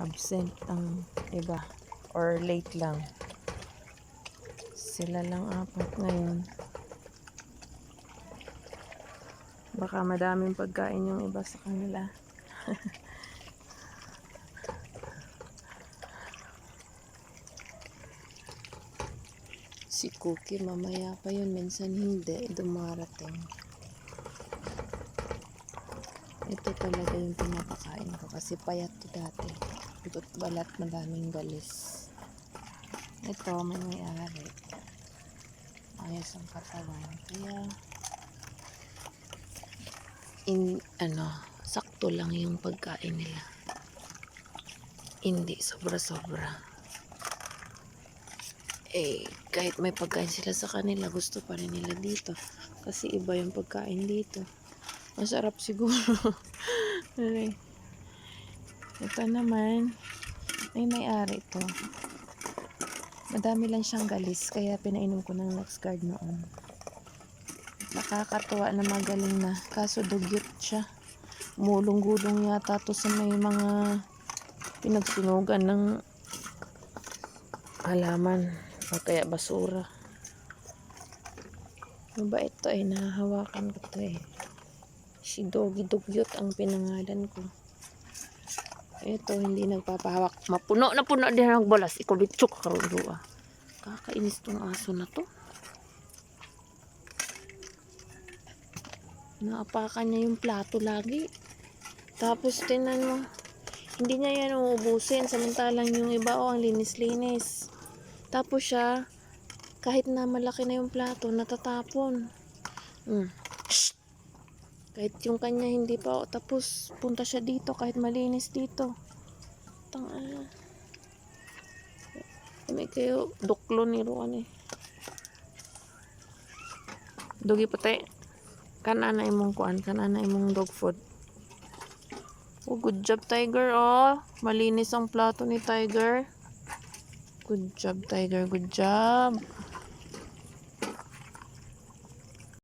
absent ang iba or late lang. Sila lang apat ngayon. Baka madaming pagkain yung iba sa kanila. Si Cookie mamaya pa yun, minsan hindi dumarating. Ito talaga yung pinapakain ko kasi payat to dati. Ikot balat, madaming galis. Ito may may-ari. Ayos ang katawan. Kaya sakto lang yung pagkain nila. Hindi sobra-sobra. Kahit may pagkain sila sa kanila, gusto pa rin nila dito. Kasi iba yung pagkain dito. Masarap siguro. Ito naman, may-ari ito. Madami lang siyang galis, kaya pinainom ko ng Luxgard noon. Nakakatuwa na magaling na, kaso dugyot siya. Mulong-gulong yata to sa may mga pinagsunugan ng halaman o kaya basura. Mabait to nahahawakan ko to Si Doggy Dugyot ang pinangalan ko. Ito hindi nagpapahawak. Mapuno na puno din ang balas. Ikulitsok karulo Kakainis tong aso na to. Naapakan niya yung plato lagi. Tapos tinan mo, hindi niya yan uubusin. Samantalang yung iba ang linis-linis. Tapos siya, kahit na malaki na yung plato, natatapon. Kahit yung kanya hindi pa tapos, punta siya dito kahit malinis dito. May kayo duklo ni Ruan Dugi puti. Kanana imong kuan, kanana imong dog food. Good job Tiger Malinis ang plato ni Tiger. Good job Tiger, good job.